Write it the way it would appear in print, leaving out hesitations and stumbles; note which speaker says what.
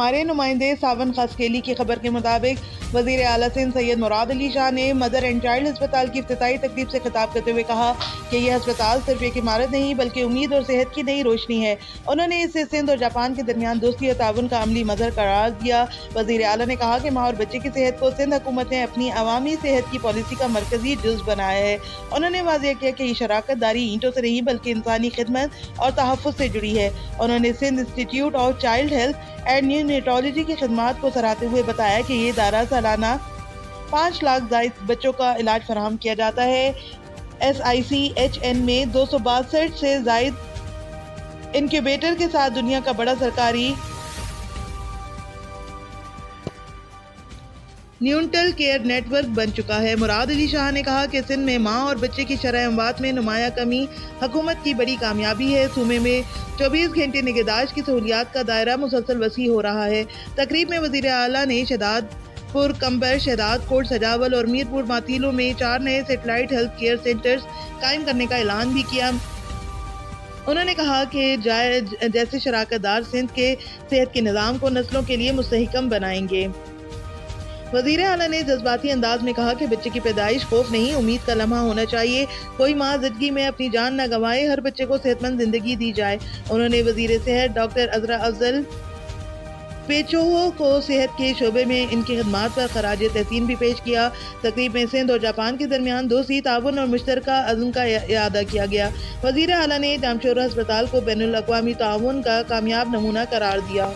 Speaker 1: ہمارے نمائندے ساون خاسکیلی کی خبر کے مطابق وزیر اعلیٰ سندھ سید مراد علی شاہ نے مدر اینڈ چائلڈ ہسپتال کی افتتاحی تقریب سے خطاب کرتے ہوئے کہا کہ یہ ہسپتال صرف ایک عمارت نہیں بلکہ امید اور صحت کی نئی روشنی ہے۔ انہوں نے اسے سندھ اور جاپان کے درمیان دوستی اور تعاون کا عملی مظہر قرار دیا۔ وزیر اعلیٰ نے کہا کہ ماں اور بچے کی صحت کو سندھ حکومت نے اپنی عوامی صحت کی پالیسی کا مرکزی جز بنایا ہے۔ انہوں نے واضح کیا کہ یہ شراکت داری اینٹوں سے نہیں بلکہ انسانی خدمت اور تحفظ سے جڑی ہے۔ انہوں نے سندھ انسٹی ٹیوٹ آف چائلڈ ہیلتھ اینڈ نیونیٹولوجی کی خدمات کو سراہتے ہوئے بتایا کہ یہ ادارہ سالانہ 5 لاکھ زائد بچوں کا علاج فراہم کیا جاتا ہے۔ SICHN میں 262 سے زائد انکیوبیٹر کے ساتھ دنیا کا بڑا سرکاری نیونٹل کیئر نیٹ ورک بن چکا ہے۔ مراد علی شاہ نے کہا کہ سندھ میں ماں اور بچے کی شرح اموات میں نمایاں کمی حکومت کی بڑی کامیابی ہے۔ صوبے میں 24 گھنٹے نگہداشت کی سہولیات کا دائرہ مسلسل وسیع ہو رہا ہے۔ تقریب میں وزیر اعلیٰ نے شہداد پور کمبر، شہداد کوٹ سجاول اور میر پور ماتیلو میں 4 نئے سیٹلائٹ ہیلتھ کیئر سینٹرز قائم کرنے کا اعلان بھی کیا۔ انہوں نے کہا کہ جیسے شراکت دار سندھ کے صحت کے نظام کو نسلوں کے لیے مستحکم بنائیں گے۔ وزیر اعلیٰ نے جذباتی انداز میں کہا کہ بچے کی پیدائش خوف نہیں، امید کا لمحہ ہونا چاہیے۔ کوئی ماں زندگی میں اپنی جان نہ گنوائے، ہر بچے کو صحت مند زندگی دی جائے۔ انہوں نے وزیر صحت ڈاکٹر عذرا افضل پیچوہو کو صحت کے شعبے میں ان کی خدمات پر خراج تحسین بھی پیش کیا۔ تقریب میں سندھ اور جاپان کے درمیان دوستی، تعاون اور مشترکہ عزم کا اعادہ کیا گیا۔ وزیر اعلیٰ نے جامشورہ ہسپتال کو بین الاقوامی تعاون کا کامیاب نمونہ قرار دیا۔